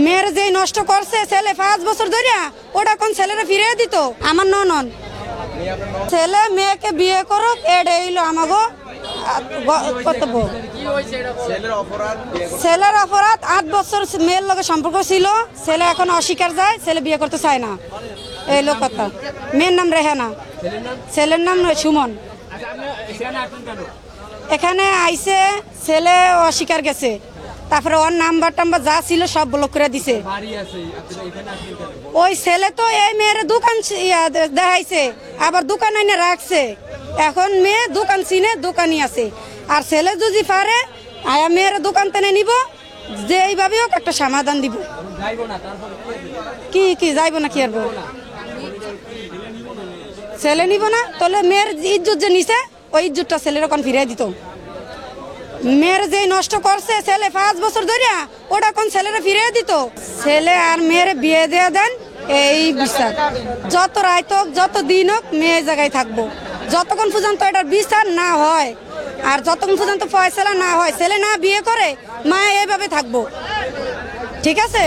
মেয়ের যে নষ্ট করছে ছেলে 5 বছর ধরে, ওটা কোন ছেলেরা ফিরিয়ে দিত? আমার ননন ছেলে মেয়েকে বিয়ে করুক, এটাই হইলো আমাগো কর্তব্য। ছেলের অপরাধ 8 বছর মেয়ের লগে সম্পর্ক ছিল, ছেলে এখন অস্বীকার যায়, ছেলে বিয়ে করতে চায় না, এই লোক কথা। মেয়ের নাম রেহানা, ছেলের নাম সুমন। এখানে আইসে ছেলে অস্বীকার গেছে, তারপরে ওর নাম্বার টাম্বার যা ছিল সব ব্লক করে দিছে। ওই ছেলে তো এই মেয়ের দোকান দেখাইছে, আবার দোকান এনে রাখছে। এখন মেয়ে দোকান চিনে, দোকানই আছে। আর ছেলে যদি পারে আয়া মেয়ের দোকান টেনে নিব, যে এইভাবে হোক একটা সমাধান দিব। কি যাইব না, কি আরবো ছেলে নিব না, তাহলে মেয়ের ইজ্জত যে নিছে ওই ইজ্জতটা ছেলের ওখান ফিরিয়ে দিত। মেয়ের যে নষ্ট করছে ছেলে 5 বছর ধরে, ওটা কোন ছেলেরা ফিরিয়ে দিত? ছেলে আর মেয়ের বিয়ে দিয়ে দেন, এই বিচার। যত রাত হোক, যত দিন হোক, মেয়ে জায়গায় থাকবো যতক্ষণ পর্যন্ত এটার বিচার না হয়, আর যতক্ষণ পর্যন্ত ফয়সালা না হয়, ছেলে না বিয়ে করে, মা এইভাবে থাকবো। ঠিক আছে।